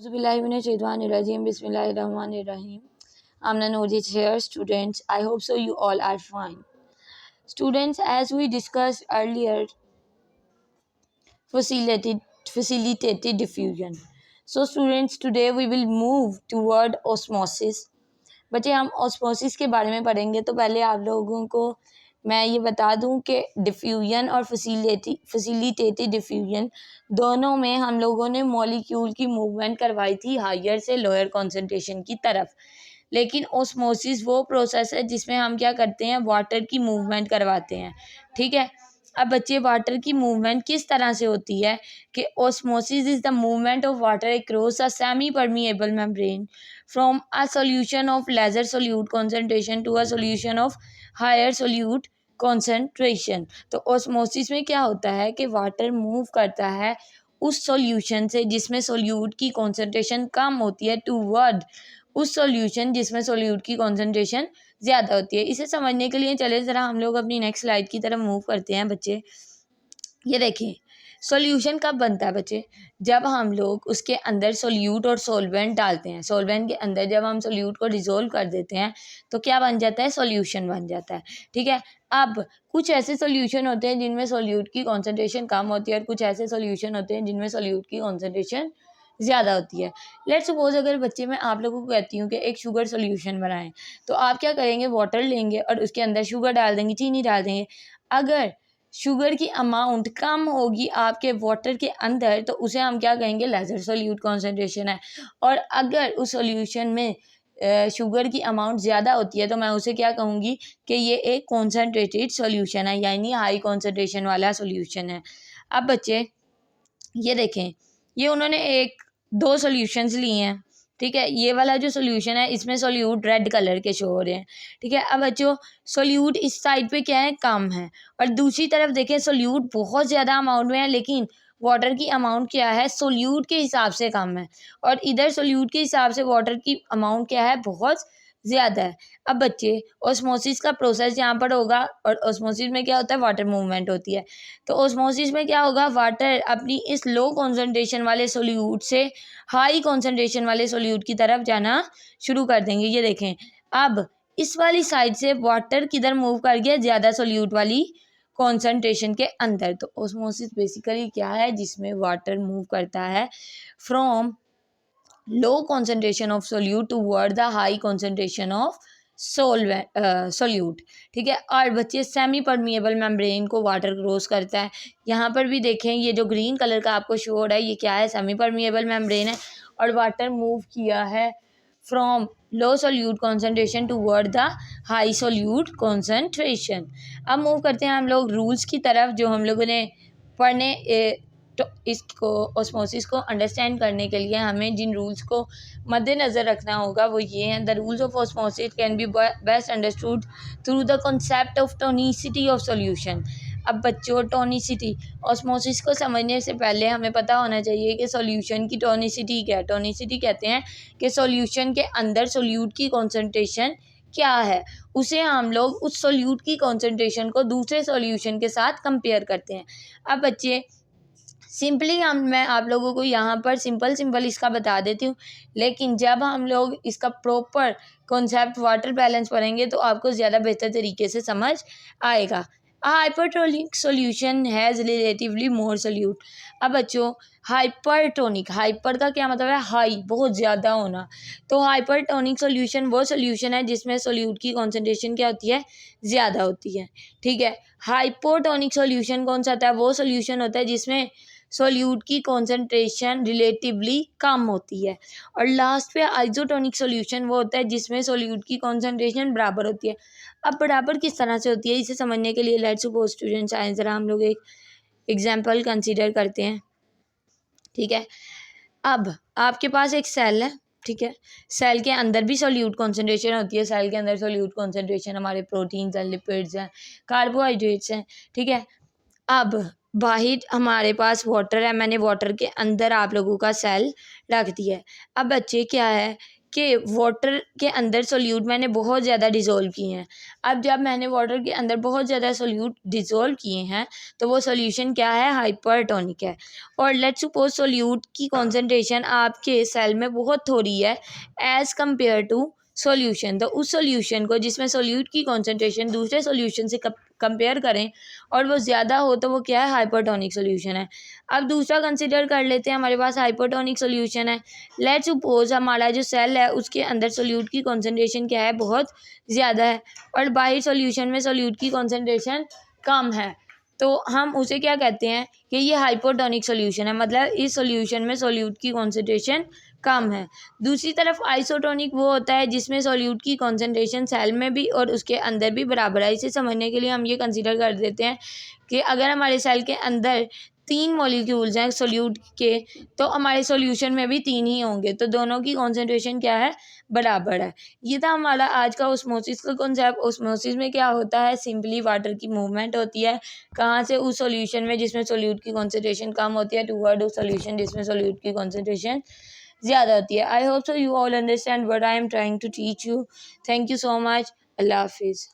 Auzubillahiminash-shaytanir-rajeem. Bismillahir-rahmanir-rahim. I'm Nanoji here. Students, I hope so you all are fine. Students, as we discussed earlier, facilitated diffusion. So students, today we will move toward osmosis. बच्चे हम osmosis के बारे में पढ़ेंगे, तो पहले आप लोगों को मैं ये बता दूं कि डिफ्यूजन और फैसिलिटेटेड डिफ्यूजन दोनों में हम लोगों ने मॉलिक्यूल की मूवमेंट करवाई थी हायर से लोअर कॉन्सेंट्रेशन की तरफ। लेकिन ऑस्मोसिस वो प्रोसेस है जिसमें हम क्या करते हैं, वाटर की मूवमेंट करवाते हैं। ठीक है, अब बच्चे वाटर की मूवमेंट किस तरह से होती है कि osmosis is the movement of water across a semi permeable membrane from a solution of lesser solute concentration to a solution of higher solute concentration. तो ऑस्मोसिस में क्या होता है कि वाटर मूव करता है उस सॉल्यूशन से जिसमें सोल्यूट की कॉन्सेंट्रेशन कम होती है टूवर्ड उस सॉल्यूशन जिसमें सोल्यूट की कॉन्सेंट्रेशन ज़्यादा होती है। इसे समझने के लिए चले ज़रा हम लोग अपनी नेक्स्ट स्लाइड की तरफ मूव करते हैं। बच्चे ये देखें, सॉल्यूशन कब बनता है बच्चे, जब हम लोग उसके अंदर सोल्यूट और सॉल्वेंट डालते हैं। सॉल्वेंट के अंदर जब हम सोल्यूट को डिसोल्व कर देते हैं तो क्या बन जाता है, सॉल्यूशन बन जाता है। ठीक है, अब कुछ ऐसे सॉल्यूशन होते हैं जिनमें सोल्यूट की कॉन्सेंट्रेशन कम होती है और कुछ ऐसे सॉल्यूशन होते हैं जिनमें सोल्यूट की कॉन्सेंट्रेशन ज़्यादा होती है। लेट्स सपोज अगर बच्चे मैं आप लोगों को कहती हूँ कि एक शुगर सॉल्यूशन बनाएं, तो आप क्या करेंगे, वाटर लेंगे और उसके अंदर शुगर डाल देंगे, चीनी डाल देंगे। अगर शुगर की अमाउंट कम होगी आपके वाटर के अंदर तो उसे हम क्या कहेंगे, लेसर सोल्यूट कॉन्सेंट्रेशन है। और अगर उस सॉल्यूशन में शुगर की अमाउंट ज़्यादा होती है तो मैं उसे क्या कहूँगी कि ये एक कॉन्सेंट्रेटेड सॉल्यूशन है, यानी हाई कॉन्सेंट्रेशन वाला सॉल्यूशन है। अब बच्चे ये देखें, ये उन्होंने दो सॉल्यूशंस लिए हैं। ठीक है, ये वाला जो सॉल्यूशन है इसमें सोल्यूट रेड कलर के शो हो रहे हैं। ठीक है, अब बच्चों सोल्यूट इस साइड पे क्या है, कम है, और दूसरी तरफ देखें सोल्यूट बहुत ज़्यादा अमाउंट में है लेकिन वाटर की अमाउंट क्या है, सोल्यूट के हिसाब से कम है, और इधर सोल्यूट के हिसाब से वाटर की अमाउंट क्या है, बहुत ज़्यादा है। अब बच्चे ऑस्मोसिस का प्रोसेस यहाँ पर होगा, और ऑस्मोसिस में क्या होता है, वाटर मूवमेंट होती है। तो ऑस्मोसिस में क्या होगा, वाटर अपनी इस लो कॉन्सेंट्रेशन वाले सोल्यूट से हाई कॉन्सेंट्रेशन वाले सोल्यूट की तरफ जाना शुरू कर देंगे। ये देखें, अब इस वाली साइड से वाटर किधर मूव कर गया, ज़्यादा सोल्यूट वाली कॉन्सेंट्रेशन के अंदर। तो ऑस्मोसिस बेसिकली क्या है, जिसमें वाटर मूव करता है from low concentration of solute toward the high concentration of solute. ठीक है, और बच्चे सेमी परमिएबल मेम्ब्रेन को वाटर क्रॉस करता है। यहाँ पर भी देखें, ये जो ग्रीन कलर का आपको शो हो रहा है ये क्या है, सेमी परमिएबल मेम्ब्रेन है, और वाटर मूव किया है from low solute concentration toward the high solute concentration. अब मूव करते हैं हम लोग रूल्स की तरफ, जो हम लोगों ने पढ़ने तो इसको ऑस्मोसिस को अंडरस्टैंड करने के लिए हमें जिन रूल्स को मद्देनज़र रखना होगा वो ये हैं। The rules of osmosis can be best understood through the concept of tonicity of solution. अब बच्चों, टोनिसिटी, ऑस्मोसिस को समझने से पहले हमें पता होना चाहिए कि सॉल्यूशन की टोनिसिटी क्या है। टोनिसिटी कहते हैं कि सॉल्यूशन के अंदर सोल्यूट की कॉन्सेंट्रेशन क्या है, उसे हम लोग उस सोल्यूट की कॉन्सेंट्रेशन को दूसरे सॉल्यूशन के साथ कंपेयर करते हैं। अब बच्चे सिंपली मैं आप लोगों को यहाँ पर सिंपल इसका बता देती हूँ, लेकिन जब हम लोग इसका प्रॉपर कॉन्सेप्ट वाटर बैलेंस पढ़ेंगे तो आपको ज़्यादा बेहतर तरीके से समझ आएगा। Hypertonic solution has relatively more solute. अब बच्चों, हाइपरटोनिक, हाइपर का क्या मतलब है, हाई, बहुत ज़्यादा होना। तो हाइपरटोनिक सॉल्यूशन वो सॉल्यूशन है जिसमें सोल्यूट की कॉन्सेंट्रेशन क्या होती है, ज़्यादा होती है। ठीक है, हाइपोटोनिक सॉल्यूशन कौन सा होता है, वो सॉल्यूशन होता है जिसमें सोल्यूट की कॉन्सेंट्रेशन रिलेटिवली कम होती है। और लास्ट पे आइसोटोनिक सॉल्यूशन वो होता है जिसमें सोल्यूट की कॉन्सेंट्रेशन बराबर होती है। अब बराबर किस तरह से होती है, इसे समझने के लिए लेट्स सपोज स्टूडेंट्स आए, ज़रा हम लोग एक एग्जाम्पल कंसीडर करते हैं। ठीक है, अब आपके पास एक सेल है। ठीक है, सेल के अंदर भी सोल्यूट कॉन्सेंट्रेशन होती है। सेल के अंदर सोल्यूट कॉन्सेंट्रेशन हमारे प्रोटीन्स हैं, लिपिड्स हैं, कार्बोहाइड्रेट्स हैं। ठीक है, अब बाहर हमारे पास वाटर है, मैंने वाटर के अंदर आप लोगों का सेल रख दिया है। अब बच्चे क्या है कि वाटर के अंदर सोल्यूट मैंने बहुत ज़्यादा डिज़ोल्व किए हैं। अब जब मैंने वाटर के अंदर बहुत ज़्यादा सोल्यूट डिज़ोल्व किए हैं तो वो सोल्यूशन क्या है, हाइपरटोनिक है। और लेट्स सपोज सोल्यूट की कॉन्सेंट्रेशन आपके सेल में बहुत थोड़ी है एज़ कम्पेयर टू सॉल्यूशन, तो उस सॉल्यूशन को जिसमें सोल्यूट की कॉन्सेंट्रेशन दूसरे सॉल्यूशन से कंपेयर करें और वो ज़्यादा हो तो वो क्या है, हाइपरटोनिक सॉल्यूशन है। अब दूसरा कंसिडर कर लेते हैं, हमारे पास हाइपरटोनिक सॉल्यूशन है। लेट्स सपोज हमारा जो सेल है उसके अंदर सोल्यूट की कॉन्सेंट्रेशन क्या है, बहुत ज़्यादा है, और बाहर सॉल्यूशन में सोल्यूट की कॉन्सेंट्रेशन कम है, तो हम उसे क्या कहते हैं कि ये हाइपोटोनिक सॉल्यूशन है, मतलब इस सॉल्यूशन में सोल्यूट की कॉन्सेंट्रेशन कम है। दूसरी तरफ आइसोटोनिक वो होता है जिसमें सोल्यूट की कॉन्सेंट्रेशन सेल में भी और उसके अंदर भी बराबर है। इसे समझने के लिए हम ये कंसीडर कर देते हैं कि अगर हमारे सेल के अंदर 3 मॉलिक्यूल्स हैं सोल्यूट के, तो हमारे सॉल्यूशन में भी 3 ही होंगे, तो दोनों की कॉन्सेंट्रेशन क्या है, बराबर है। ये था हमारा आज का ऑस्मोसिस का कॉन्सेप्ट। ऑस्मोसिस में क्या होता है, सिंपली वाटर की मूवमेंट होती है कहाँ से, उस सॉल्यूशन में जिसमें सोल्यूट की कॉन्सेंट्रेशन कम होती है टूवर्ड उस सॉल्यूशन जिसमें सोल्यूट की कॉन्सेंट्रेशन ज़्यादा होती है। I hope so you all understand what I am trying to teach you. Thank you so much. अल्लाह हाफिज़।